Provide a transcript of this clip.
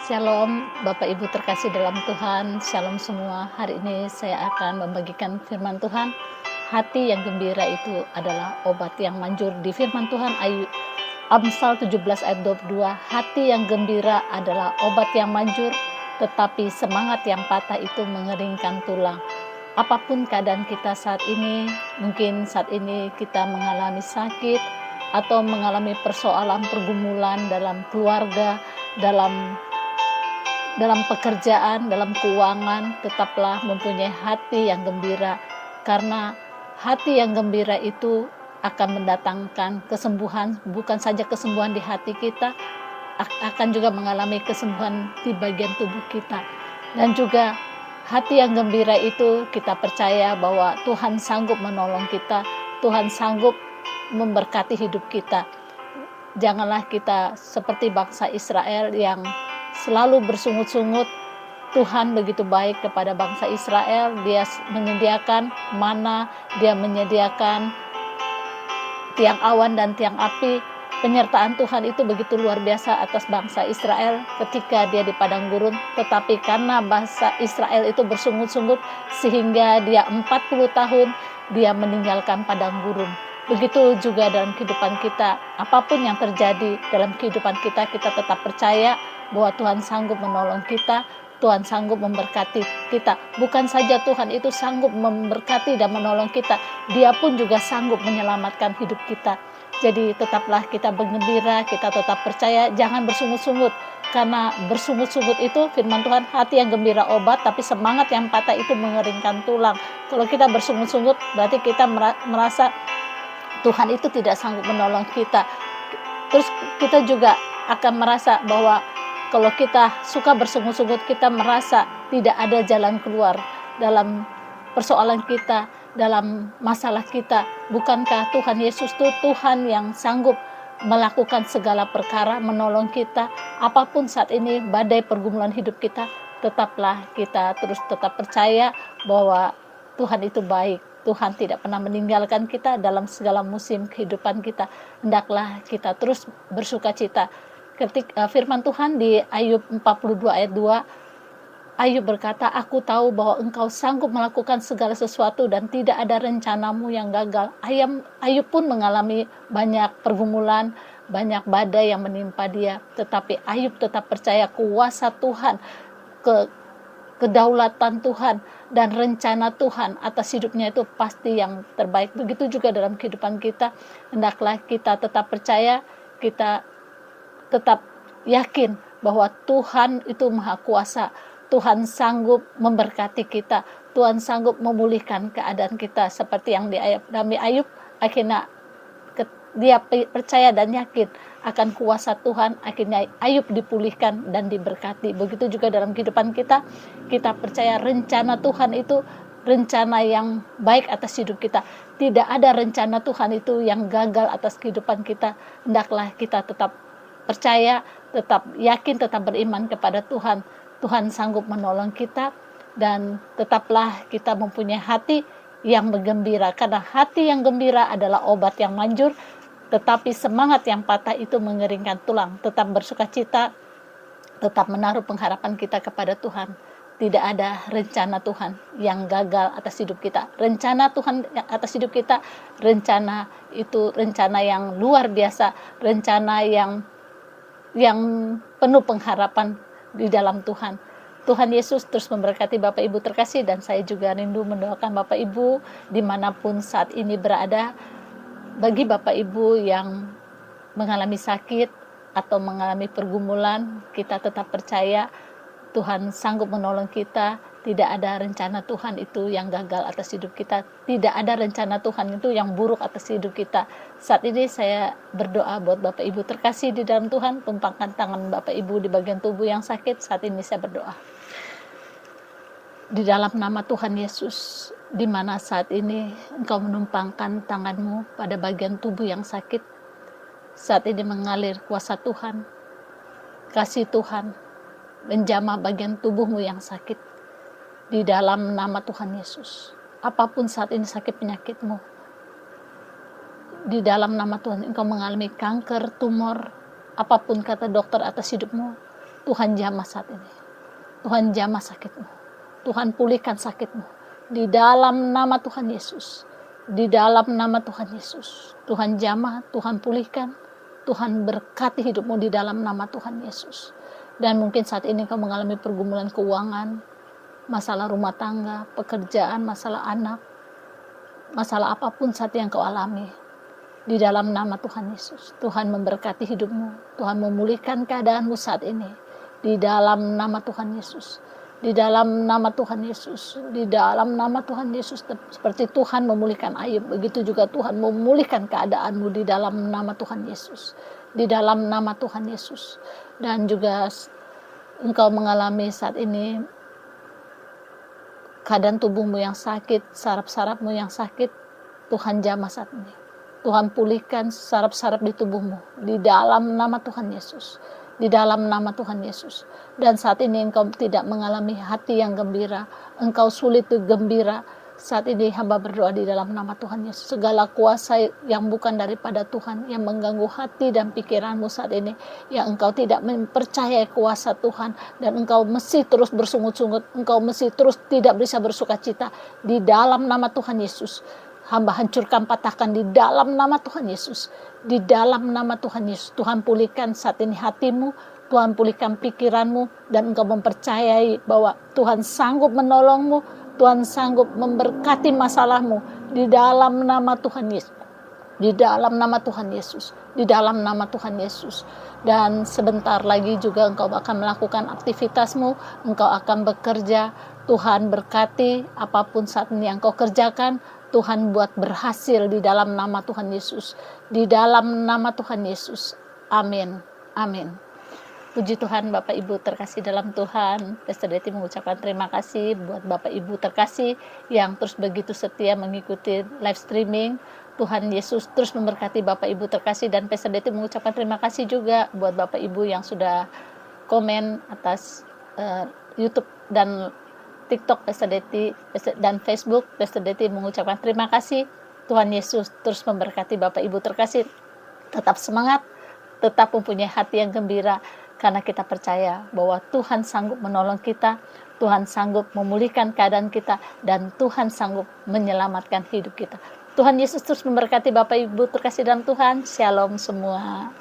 Shalom, Bapak Ibu terkasih dalam Tuhan. Shalom semua. Hari ini saya akan membagikan firman Tuhan. Hati yang gembira itu adalah obat yang manjur. Di firman Tuhan Amsal 17 ayat 22, hati yang gembira adalah obat yang manjur, tetapi semangat yang patah itu mengeringkan tulang. Apapun keadaan kita saat ini, mungkin saat ini kita mengalami sakit atau mengalami persoalan pergumulan dalam keluarga, dalam pekerjaan, dalam keuangan, tetaplah mempunyai hati yang gembira, karena hati yang gembira itu akan mendatangkan kesembuhan, bukan saja kesembuhan di hati kita, akan juga mengalami kesembuhan di bagian tubuh kita. Dan juga hati yang gembira itu kita percaya bahwa Tuhan sanggup menolong kita, Tuhan sanggup memberkati hidup kita. Janganlah kita seperti bangsa Israel yang selalu bersungut-sungut. Tuhan begitu baik kepada bangsa Israel. Dia menyediakan mana, Dia menyediakan tiang awan dan tiang api. Penyertaan Tuhan itu begitu luar biasa atas bangsa Israel ketika dia di padang gurun. Tetapi karena bangsa Israel itu bersungut-sungut, sehingga dia 40 tahun dia meninggalkan padang gurun. Begitu juga dalam kehidupan kita, apapun yang terjadi dalam kehidupan kita, kita tetap percaya bahwa Tuhan sanggup menolong kita, Tuhan sanggup memberkati kita. Bukan saja Tuhan itu sanggup memberkati dan menolong kita, Dia pun juga sanggup menyelamatkan hidup kita. Jadi tetaplah kita bergembira, kita tetap percaya, jangan bersungut-sungut. Karena bersungut-sungut itu firman Tuhan, hati yang gembira obat, tapi semangat yang patah itu mengeringkan tulang. Kalau kita bersungut-sungut, berarti kita merasa Tuhan itu tidak sanggup menolong kita. Terus kita juga akan merasa bahwa kalau kita suka bersungut-sungut, kita merasa tidak ada jalan keluar dalam persoalan kita, dalam masalah kita. Bukankah Tuhan Yesus itu Tuhan yang sanggup melakukan segala perkara, menolong kita? Apapun saat ini badai pergumulan hidup kita, tetaplah kita terus tetap percaya bahwa Tuhan itu baik. Tuhan tidak pernah meninggalkan kita dalam segala musim kehidupan kita. Hendaklah kita terus bersuka cita. Ketika firman Tuhan di Ayub 42 ayat 2, Ayub berkata, aku tahu bahwa engkau sanggup melakukan segala sesuatu dan tidak ada rencanamu yang gagal. Ayub pun mengalami banyak pergumulan, banyak badai yang menimpa dia. Tetapi Ayub tetap percaya kuasa Tuhan, kedaulatan Tuhan, dan rencana Tuhan atas hidupnya itu pasti yang terbaik. Begitu juga dalam kehidupan kita. Hendaklah kita tetap percaya, kita tetap yakin bahwa Tuhan itu maha kuasa. Tuhan sanggup memberkati kita. Tuhan sanggup memulihkan keadaan kita. Seperti yang di Ayub, akhirnya dia percaya dan yakin akan kuasa Tuhan. Akhirnya Ayub dipulihkan dan diberkati. Begitu juga dalam kehidupan kita. Kita percaya rencana Tuhan itu rencana yang baik atas hidup kita. Tidak ada rencana Tuhan itu yang gagal atas kehidupan kita. Hendaklah kita tetap percaya, tetap yakin, tetap beriman kepada Tuhan. Tuhan sanggup menolong kita, dan tetaplah kita mempunyai hati yang bergembira, karena hati yang gembira adalah obat yang manjur, tetapi semangat yang patah itu mengeringkan tulang. Tetap bersuka cita, tetap menaruh pengharapan kita kepada Tuhan. Tidak ada rencana Tuhan yang gagal atas hidup kita. Rencana Tuhan atas hidup kita, rencana itu rencana yang luar biasa, rencana yang penuh pengharapan di dalam Tuhan. Tuhan Yesus terus memberkati Bapak Ibu terkasih, dan saya juga rindu mendoakan Bapak Ibu dimanapun saat ini berada. Bagi Bapak Ibu yang mengalami sakit atau mengalami pergumulan, kita tetap percaya Tuhan sanggup menolong kita. Tidak ada rencana Tuhan itu yang gagal atas hidup kita. Tidak ada rencana Tuhan itu yang buruk atas hidup kita. Saat ini saya berdoa buat Bapak Ibu terkasih di dalam Tuhan. Tumpangkan tangan Bapak Ibu di bagian tubuh yang sakit. Saat ini saya berdoa. Di dalam nama Tuhan Yesus, di mana saat ini Engkau menumpangkan tanganmu pada bagian tubuh yang sakit. Saat ini mengalir kuasa Tuhan, kasih Tuhan, menjamah bagian tubuhmu yang sakit. Di dalam nama Tuhan Yesus, apapun saat ini sakit penyakitmu, di dalam nama Tuhan, engkau mengalami kanker, tumor, apapun kata dokter atas hidupmu, Tuhan jamah saat ini. Tuhan jamah sakitmu. Tuhan pulihkan sakitmu. Di dalam nama Tuhan Yesus. Di dalam nama Tuhan Yesus. Tuhan jamah, Tuhan pulihkan. Tuhan berkati hidupmu di dalam nama Tuhan Yesus. Dan mungkin saat ini kau mengalami pergumulan keuangan, masalah rumah tangga, pekerjaan, masalah anak, masalah apapun saat yang kau alami. Di dalam nama Tuhan Yesus, Tuhan memberkati hidupmu. Tuhan memulihkan keadaanmu saat ini. Di dalam nama Tuhan Yesus. Di dalam nama Tuhan Yesus. Di dalam nama Tuhan Yesus. Seperti Tuhan memulihkan Ayub, begitu juga Tuhan memulihkan keadaanmu di dalam nama Tuhan Yesus. Di dalam nama Tuhan Yesus. Dan juga engkau mengalami saat ini keadaan tubuhmu yang sakit, saraf-sarafmu yang sakit, Tuhan jamah saat ini. Tuhan pulihkan saraf-saraf di tubuhmu di dalam nama Tuhan Yesus. Di dalam nama Tuhan Yesus. Dan saat ini engkau tidak mengalami hati yang gembira, engkau sulit gembira. Saat ini hamba berdoa di dalam nama Tuhan Yesus. Segala kuasa yang bukan daripada Tuhan, yang mengganggu hati dan pikiranmu saat ini, yang engkau tidak mempercayai kuasa Tuhan, dan engkau mesti terus bersungut-sungut, engkau mesti terus tidak bisa bersuka cita, di dalam nama Tuhan Yesus. Hamba hancurkan, patahkan di dalam nama Tuhan Yesus. Di dalam nama Tuhan Yesus. Tuhan pulihkan saat ini hatimu, Tuhan pulihkan pikiranmu, dan engkau mempercayai bahwa Tuhan sanggup menolongmu, Tuhan sanggup memberkati masalahmu di dalam nama Tuhan Yesus. Di dalam nama Tuhan Yesus. Di dalam nama Tuhan Yesus. Dan sebentar lagi juga engkau akan melakukan aktivitasmu, engkau akan bekerja. Tuhan berkati apapun saat ini yang kau kerjakan, Tuhan buat berhasil di dalam nama Tuhan Yesus. Di dalam nama Tuhan Yesus. Amin. Amin. Puji Tuhan, Bapak Ibu terkasih dalam Tuhan. Pastor Deti mengucapkan terima kasih buat Bapak Ibu terkasih yang terus begitu setia mengikuti live streaming. Tuhan Yesus terus memberkati Bapak Ibu terkasih, dan Pastor Deti mengucapkan terima kasih juga buat Bapak Ibu yang sudah komen atas YouTube dan TikTok Pastor Deti dan Facebook. Pastor Deti mengucapkan terima kasih. Tuhan Yesus terus memberkati Bapak Ibu terkasih. Tetap semangat, tetap mempunyai hati yang gembira, karena kita percaya bahwa Tuhan sanggup menolong kita, Tuhan sanggup memulihkan keadaan kita, dan Tuhan sanggup menyelamatkan hidup kita. Tuhan Yesus terus memberkati Bapak Ibu terkasih dalam Tuhan. Shalom semua.